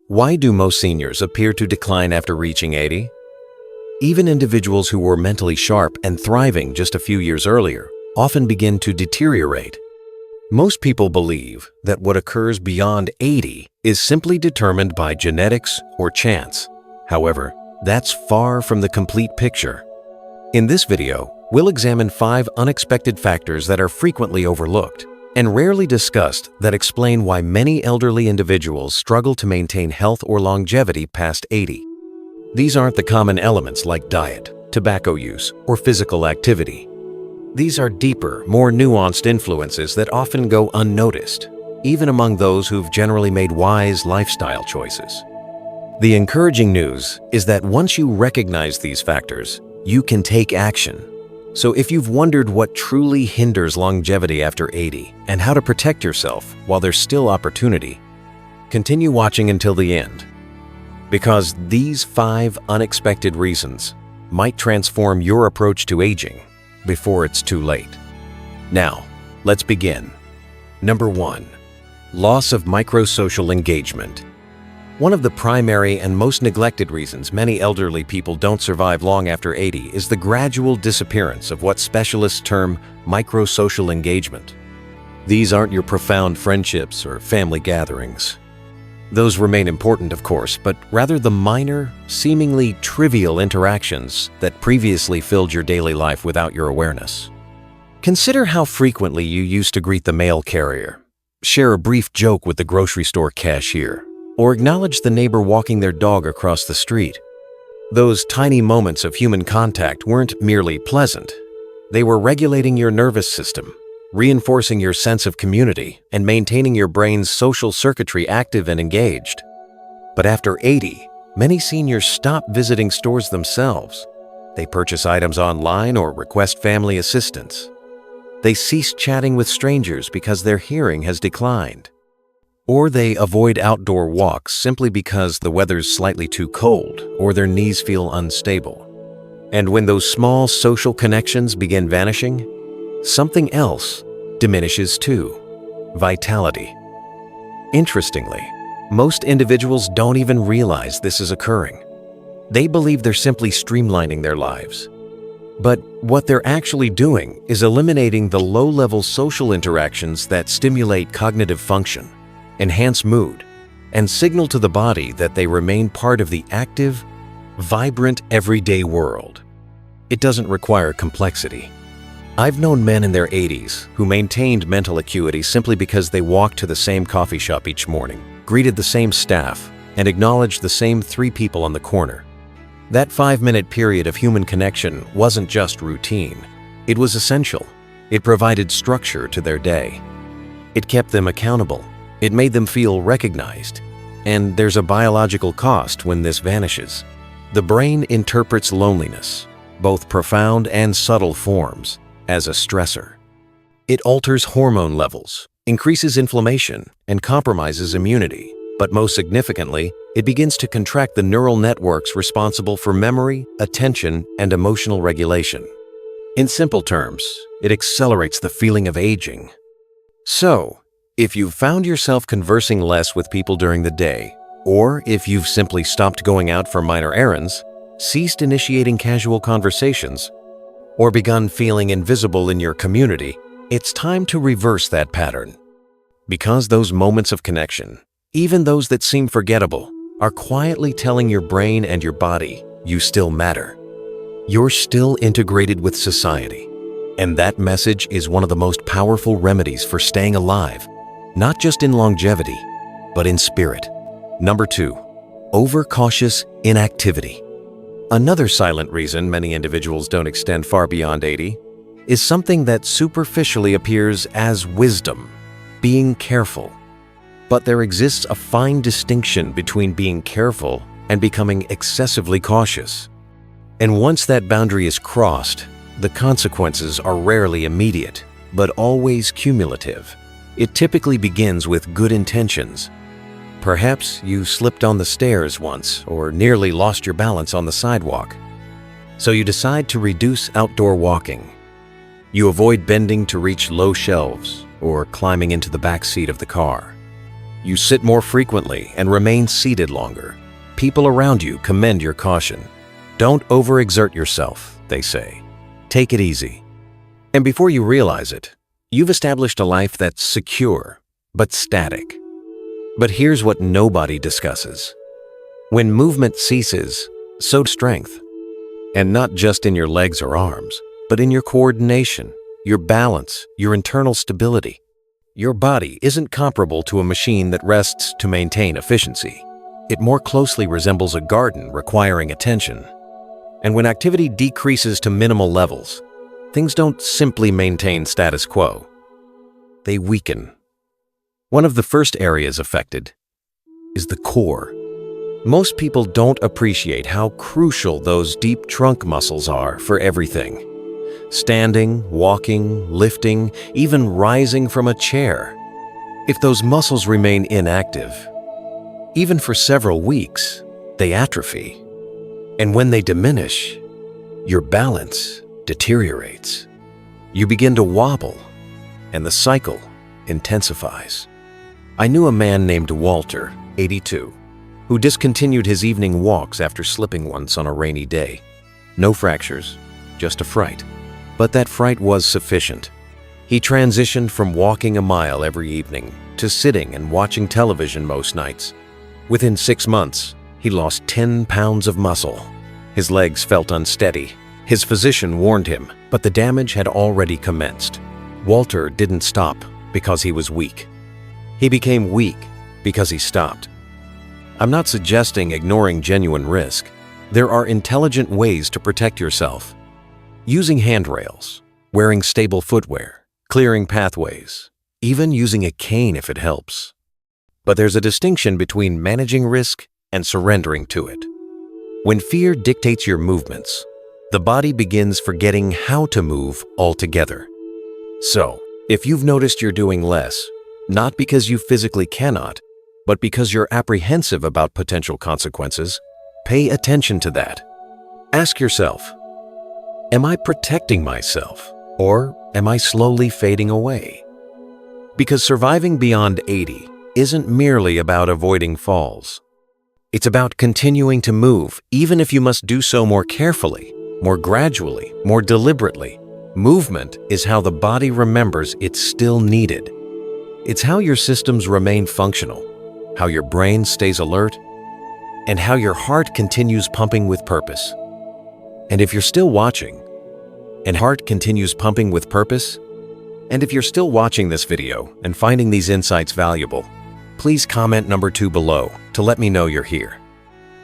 Why do most seniors appear to decline after reaching 80? Even individuals who were mentally sharp and thriving just a few years earlier often begin to deteriorate. Most people believe that what occurs beyond 80 is simply determined by genetics or chance. However, that's far from the complete picture. In this video, we'll examine 5 unexpected factors that are frequently overlooked and rarely discussed that explain why many elderly individuals struggle to maintain health or longevity past 80. These aren't the common elements like diet, tobacco use, or physical activity. These are deeper, more nuanced influences that often go unnoticed, even among those who've generally made wise lifestyle choices. The encouraging news is that once you recognize these factors, you can take action. So if you've wondered what truly hinders longevity after 80 and how to protect yourself while there's still opportunity, continue watching until the end. Because these 5 unexpected reasons might transform your approach to aging before it's too late. Now, let's begin. Number 1. Loss of microsocial engagement. One of the primary and most neglected reasons many elderly people don't survive long after 80 is the gradual disappearance of what specialists term microsocial engagement. These aren't your profound friendships or family gatherings. Those remain important, of course, but rather the minor, seemingly trivial interactions that previously filled your daily life without your awareness. Consider how frequently you used to greet the mail carrier, share a brief joke with the grocery store cashier, or acknowledge the neighbor walking their dog across the street. Those tiny moments of human contact weren't merely pleasant. They were regulating your nervous system, reinforcing your sense of community, and maintaining your brain's social circuitry active and engaged. But after 80, many seniors stop visiting stores themselves. They purchase items online or request family assistance. They cease chatting with strangers because their hearing has declined. Or they avoid outdoor walks simply because the weather's slightly too cold or their knees feel unstable. And when those small social connections begin vanishing, something else diminishes too: vitality. Interestingly, most individuals don't even realize this is occurring. They believe they're simply streamlining their lives. But what they're actually doing is eliminating the low-level social interactions that stimulate cognitive function, enhance mood, and signal to the body that they remain part of the active, vibrant everyday world. It doesn't require complexity. I've known men in their 80s who maintained mental acuity simply because they walked to the same coffee shop each morning, greeted the same staff, and acknowledged the same 3 people on the corner. That 5-minute period of human connection wasn't just routine. It was essential. It provided structure to their day. It kept them accountable. It made them feel recognized. And there's a biological cost when this vanishes. The brain interprets loneliness, both profound and subtle forms, as a stressor. It alters hormone levels, increases inflammation, and compromises immunity. But most significantly, it begins to contract the neural networks responsible for memory, attention, and emotional regulation. In simple terms, it accelerates the feeling of aging. So, if you've found yourself conversing less with people during the day, or if you've simply stopped going out for minor errands, ceased initiating casual conversations, or begun feeling invisible in your community, it's time to reverse that pattern. Because those moments of connection, even those that seem forgettable, are quietly telling your brain and your body you still matter. You're still integrated with society. And that message is one of the most powerful remedies for staying alive, not just in longevity, but in spirit. Number 2, overcautious inactivity. Another silent reason many individuals don't extend far beyond 80 is something that superficially appears as wisdom, being careful. But there exists a fine distinction between being careful and becoming excessively cautious. And once that boundary is crossed, the consequences are rarely immediate, but always cumulative. It typically begins with good intentions. Perhaps you slipped on the stairs once or nearly lost your balance on the sidewalk. So you decide to reduce outdoor walking. You avoid bending to reach low shelves or climbing into the back seat of the car. You sit more frequently and remain seated longer. People around you commend your caution. Don't overexert yourself, they say. Take it easy. And before you realize it, you've established a life that's secure, but static. But here's what nobody discusses. When movement ceases, so does strength. And not just in your legs or arms, but in your coordination, your balance, your internal stability. Your body isn't comparable to a machine that rests to maintain efficiency. It more closely resembles a garden requiring attention. And when activity decreases to minimal levels, things don't simply maintain status quo. They weaken. One of the first areas affected is the core. Most people don't appreciate how crucial those deep trunk muscles are for everything. Standing, walking, lifting, even rising from a chair. If those muscles remain inactive, even for several weeks, they atrophy. And when they diminish, your balance deteriorates. You begin to wobble, and the cycle intensifies. I knew a man named Walter, 82, who discontinued his evening walks after slipping once on a rainy day. No fractures, just a fright. But that fright was sufficient. He transitioned from walking a mile every evening to sitting and watching television most nights. Within 6 months, he lost 10 pounds of muscle. His legs felt unsteady. His physician warned him, but the damage had already commenced. Walter didn't stop because he was weak. He became weak because he stopped. I'm not suggesting ignoring genuine risk. There are intelligent ways to protect yourself. Using handrails, wearing stable footwear, clearing pathways, even using a cane if it helps. But there's a distinction between managing risk and surrendering to it. When fear dictates your movements, the body begins forgetting how to move altogether. So, if you've noticed you're doing less, not because you physically cannot, but because you're apprehensive about potential consequences, pay attention to that. Ask yourself, am I protecting myself, or am I slowly fading away? Because surviving beyond 80 isn't merely about avoiding falls. It's about continuing to move, even if you must do so more carefully, more gradually, more deliberately. Movement is how the body remembers it's still needed. It's how your systems remain functional, how your brain stays alert, and how your heart continues pumping with purpose. And if you're still watching, and heart continues pumping with purpose, and if you're still watching this video and finding these insights valuable, please comment number 2 below to let me know you're here.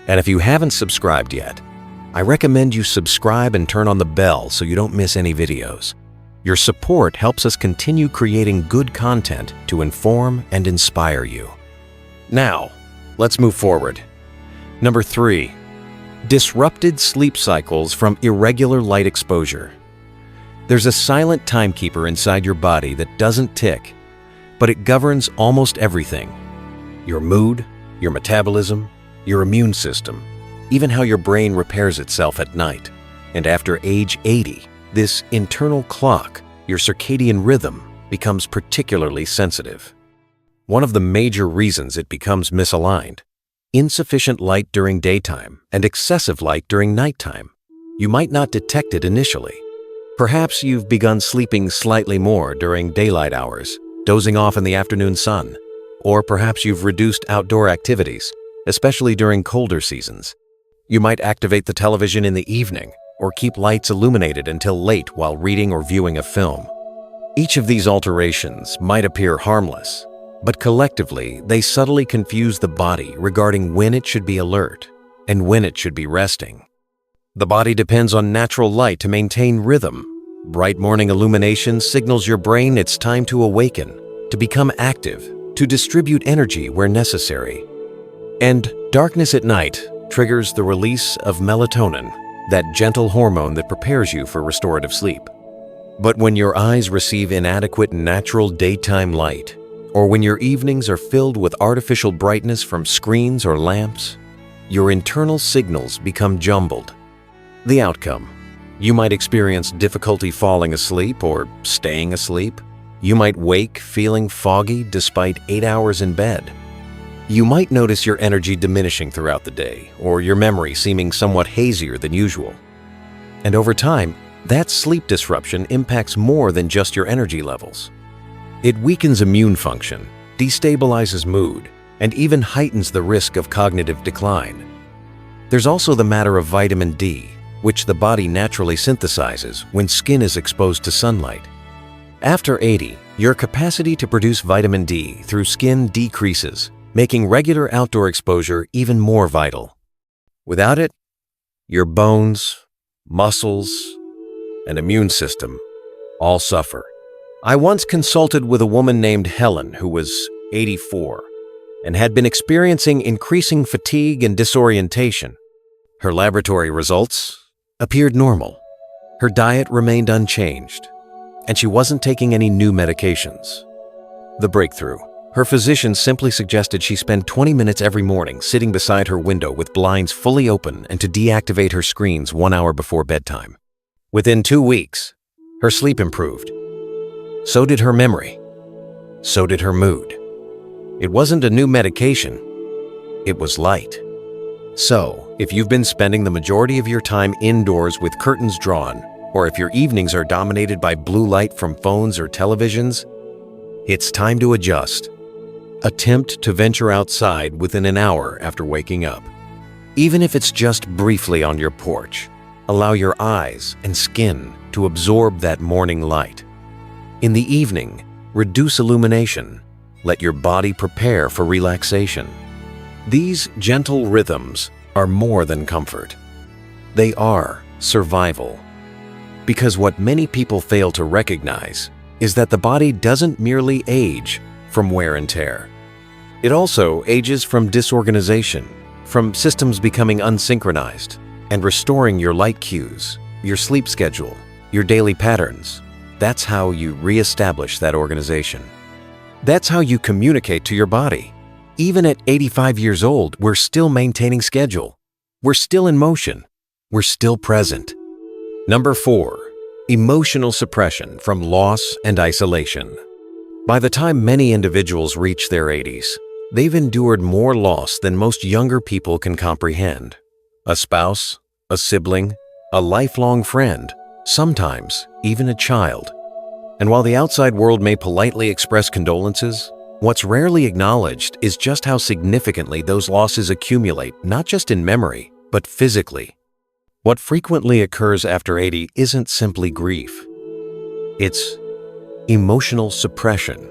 And if you haven't subscribed yet, I recommend you subscribe and turn on the bell so you don't miss any videos. Your support helps us continue creating good content to inform and inspire you. Now, let's move forward. Number 3, disrupted sleep cycles from irregular light exposure. There's a silent timekeeper inside your body that doesn't tick, but it governs almost everything. Your mood, your metabolism, your immune system, even how your brain repairs itself at night. And after age 80, this internal clock, your circadian rhythm, becomes particularly sensitive. One of the major reasons it becomes misaligned: insufficient light during daytime and excessive light during nighttime. You might not detect it initially. Perhaps you've begun sleeping slightly more during daylight hours, dozing off in the afternoon sun. Or perhaps you've reduced outdoor activities, especially during colder seasons. You might activate the television in the evening or keep lights illuminated until late while reading or viewing a film. Each of these alterations might appear harmless, but collectively they subtly confuse the body regarding when it should be alert and when it should be resting. The body depends on natural light to maintain rhythm. Bright morning illumination signals your brain it's time to awaken, to become active, to distribute energy where necessary. And darkness at night triggers the release of melatonin, that gentle hormone that prepares you for restorative sleep. But when your eyes receive inadequate natural daytime light, or when your evenings are filled with artificial brightness from screens or lamps, your internal signals become jumbled. The outcome: you might experience difficulty falling asleep or staying asleep. You might wake feeling foggy despite 8 hours in bed, You might notice your energy diminishing throughout the day, or your memory seeming somewhat hazier than usual. And over time, that sleep disruption impacts more than just your energy levels. It weakens immune function, destabilizes mood, and even heightens the risk of cognitive decline. There's also the matter of vitamin D, which the body naturally synthesizes when skin is exposed to sunlight. After 80, your capacity to produce vitamin D through skin decreases, making regular outdoor exposure even more vital. Without it, your bones, muscles, and immune system all suffer. I once consulted with a woman named Helen who was 84 and had been experiencing increasing fatigue and disorientation. Her laboratory results appeared normal. Her diet remained unchanged, and she wasn't taking any new medications. The breakthrough: her physician simply suggested she spend 20 minutes every morning sitting beside her window with blinds fully open and to deactivate her screens 1 hour before bedtime. Within 2 weeks, her sleep improved. So did her memory. So did her mood. It wasn't a new medication. It was light. So, if you've been spending the majority of your time indoors with curtains drawn, or if your evenings are dominated by blue light from phones or televisions, it's time to adjust. Attempt to venture outside within an hour after waking up. Even if it's just briefly on your porch, allow your eyes and skin to absorb that morning light. In the evening, reduce illumination. Let your body prepare for relaxation. These gentle rhythms are more than comfort. They are survival. Because what many people fail to recognize is that the body doesn't merely age from wear and tear. It also ages from disorganization, from systems becoming unsynchronized, and restoring your light cues, your sleep schedule, your daily patterns. That's how you reestablish that organization. That's how you communicate to your body. Even at 85 years old, we're still maintaining schedule. We're still in motion. We're still present. Number 4, emotional suppression from loss and isolation. By the time many individuals reach their 80s, they've endured more loss than most younger people can comprehend. A spouse, a sibling, a lifelong friend, sometimes even a child. And while the outside world may politely express condolences, what's rarely acknowledged is just how significantly those losses accumulate, not just in memory, but physically. What frequently occurs after 80 isn't simply grief. It's emotional suppression.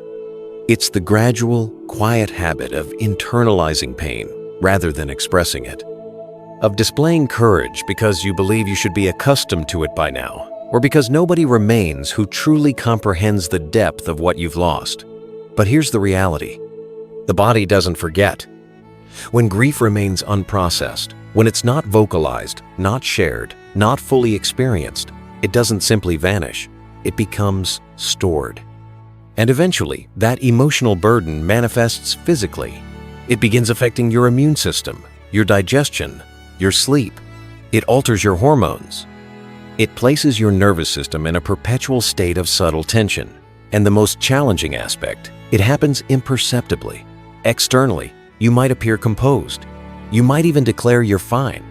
It's the gradual, quiet habit of internalizing pain rather than expressing it. Of displaying courage because you believe you should be accustomed to it by now, or because nobody remains who truly comprehends the depth of what you've lost. But here's the reality. The body doesn't forget. When grief remains unprocessed, when it's not vocalized, not shared, not fully experienced, it doesn't simply vanish. It becomes stored. And eventually, that emotional burden manifests physically. It begins affecting your immune system, your digestion, your sleep. It alters your hormones. It places your nervous system in a perpetual state of subtle tension. And the most challenging aspect, it happens imperceptibly. Externally, you might appear composed. You might even declare you're fine.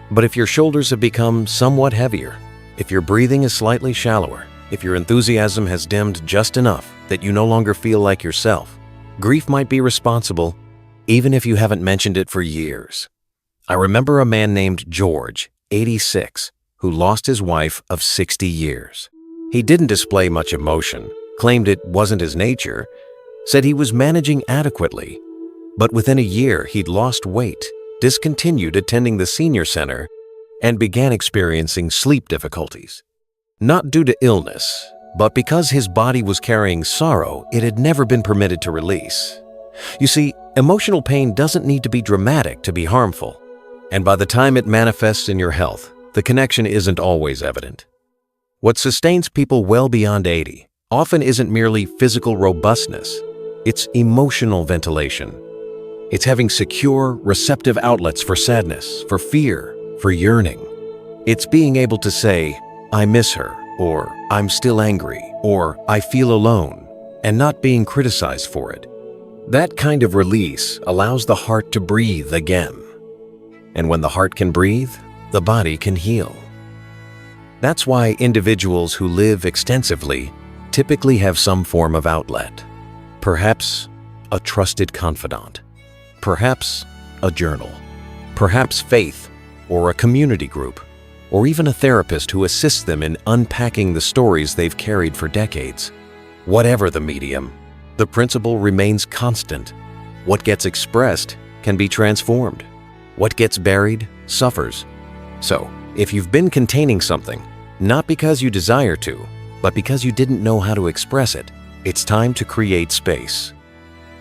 But if your shoulders have become somewhat heavier, if your breathing is slightly shallower, if your enthusiasm has dimmed just enough that you no longer feel like yourself, grief might be responsible, even if you haven't mentioned it for years. I remember a man named George, 86, who lost his wife of 60 years. He didn't display much emotion, claimed it wasn't his nature, said he was managing adequately. But within a year, he'd lost weight, discontinued attending the senior center, and began experiencing sleep difficulties. Not due to illness, but because his body was carrying sorrow it had never been permitted to release. You see, emotional pain doesn't need to be dramatic to be harmful. And by the time it manifests in your health, the connection isn't always evident. What sustains people well beyond 80 often isn't merely physical robustness. It's emotional ventilation. It's having secure, receptive outlets for sadness, for fear, for yearning. It's being able to say, I miss her, or I'm still angry, or I feel alone, and not being criticized for it. That kind of release allows the heart to breathe again. And when the heart can breathe, the body can heal. That's why individuals who live extensively typically have some form of outlet. Perhaps a trusted confidant. Perhaps a journal. Perhaps faith or a community group, or even a therapist who assists them in unpacking the stories they've carried for decades. Whatever the medium, the principle remains constant. What gets expressed can be transformed. What gets buried suffers. So, if you've been containing something, not because you desire to, but because you didn't know how to express it, it's time to create space.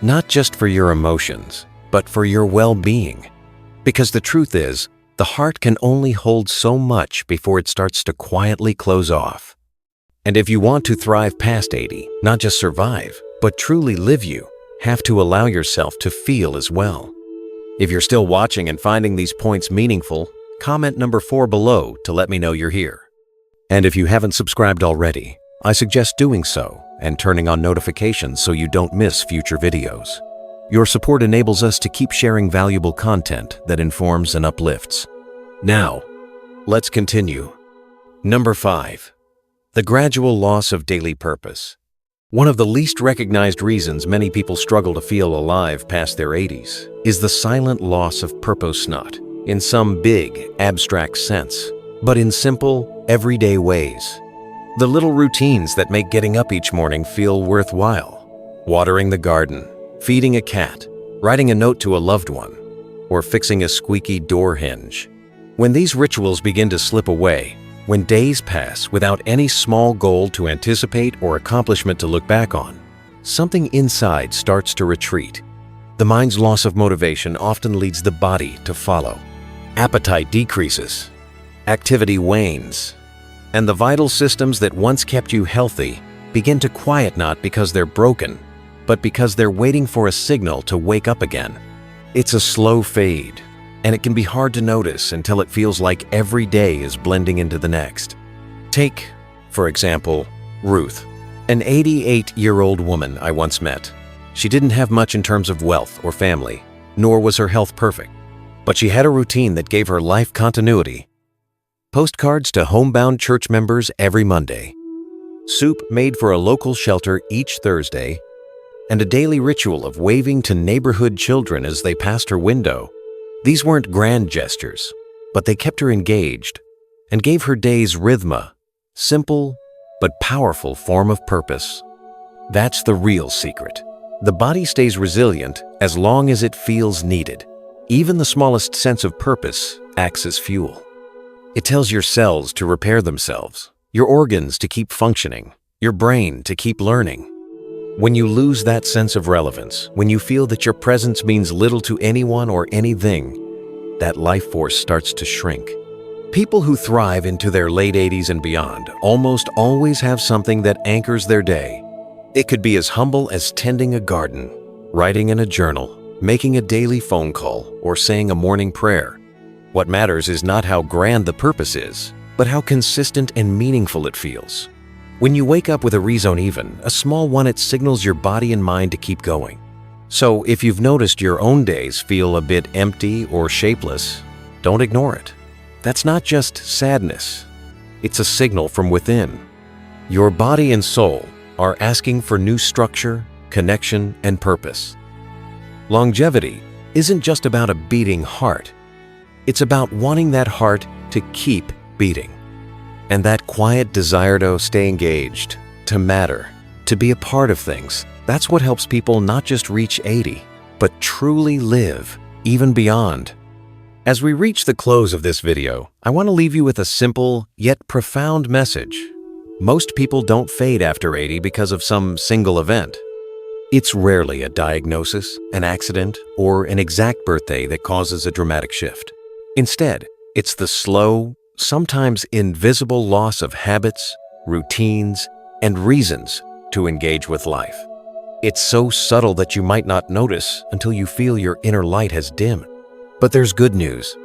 Not just for your emotions, but for your well-being. Because the truth is, the heart can only hold so much before it starts to quietly close off. And if you want to thrive past 80, not just survive, but truly live, you have to allow yourself to feel as well. If you're still watching and finding these points meaningful, comment number 4 below to let me know you're here. And if you haven't subscribed already, I suggest doing so and turning on notifications so you don't miss future videos. Your support enables us to keep sharing valuable content that informs and uplifts. Now, let's continue. Number 5. The gradual loss of daily purpose. One of the least recognized reasons many people struggle to feel alive past their 80s is the silent loss of purpose, not in some big, abstract sense, but in simple, everyday ways. The little routines that make getting up each morning feel worthwhile. Watering the garden, feeding a cat, writing a note to a loved one, or fixing a squeaky door hinge. When these rituals begin to slip away, when days pass without any small goal to anticipate or accomplishment to look back on, something inside starts to retreat. The mind's loss of motivation often leads the body to follow. Appetite decreases, activity wanes, and the vital systems that once kept you healthy begin to quiet, not because they're broken, but because they're waiting for a signal to wake up again. It's a slow fade, and it can be hard to notice until it feels like every day is blending into the next. Take, for example, Ruth, an 88-year-old woman I once met. She didn't have much in terms of wealth or family, nor was her health perfect, but she had a routine that gave her life continuity. Postcards to homebound church members every Monday, soup made for a local shelter each Thursday, and a daily ritual of waving to neighborhood children as they passed her window. These weren't grand gestures, but they kept her engaged and gave her days rhythm, simple but powerful form of purpose. That's the real secret. The body stays resilient as long as it feels needed. Even the smallest sense of purpose acts as fuel. It tells your cells to repair themselves, your organs to keep functioning, your brain to keep learning. When you lose that sense of relevance, when you feel that your presence means little to anyone or anything, that life force starts to shrink. People who thrive into their late 80s and beyond almost always have something that anchors their day. It could be as humble as tending a garden, writing in a journal, making a daily phone call, or saying a morning prayer. What matters is not how grand the purpose is, but how consistent and meaningful it feels. When you wake up with a reason, even a small one, it signals your body and mind to keep going. So if you've noticed your own days feel a bit empty or shapeless, don't ignore it. That's not just sadness. It's a signal from within. Your body and soul are asking for new structure, connection, and purpose. Longevity isn't just about a beating heart. It's about wanting that heart to keep beating. And that quiet desire to stay engaged, to matter, to be a part of things, that's what helps people not just reach 80, but truly live, even beyond. As we reach the close of this video, I want to leave you with a simple yet profound message. Most people don't fade after 80 because of some single event. It's rarely a diagnosis, an accident, or an exact birthday that causes a dramatic shift. Instead, it's the slow, sometimes invisible loss of habits, routines, and reasons to engage with life. It's so subtle that you might not notice until you feel your inner light has dimmed. But there's good news.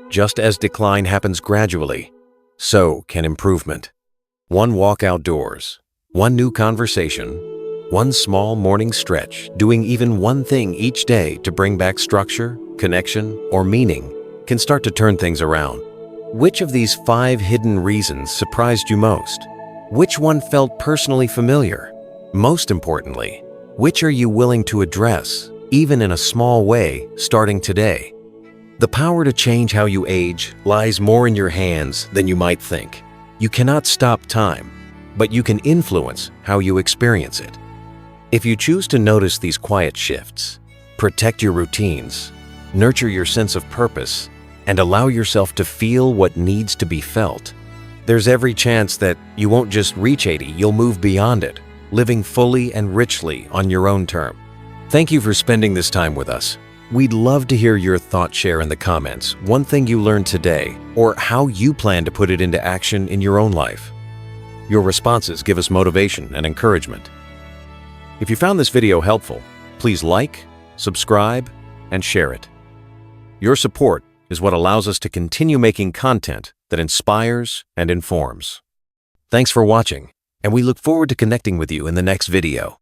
Just as decline happens gradually, so can improvement. One walk outdoors, one new conversation, One small morning stretch, doing even one thing each day to bring back structure, connection, or meaning, can start to turn things around. Which of these 5 hidden reasons surprised you most? Which one felt personally familiar? Most importantly, which are you willing to address, even in a small way, starting today? The power to change how you age lies more in your hands than you might think. You cannot stop time, but you can influence how you experience it. If you choose to notice these quiet shifts, protect your routines, nurture your sense of purpose, and allow yourself to feel what needs to be felt, there's every chance that you won't just reach 80, you'll move beyond it, living fully and richly on your own term. Thank you for spending this time with us. We'd love to hear your thoughts. Share in the comments one thing you learned today or how you plan to put it into action in your own life. Your responses give us motivation and encouragement. If you found this video helpful, please like, subscribe, and share it. Your support is what allows us to continue making content that inspires and informs. Thanks for watching, and we look forward to connecting with you in the next video.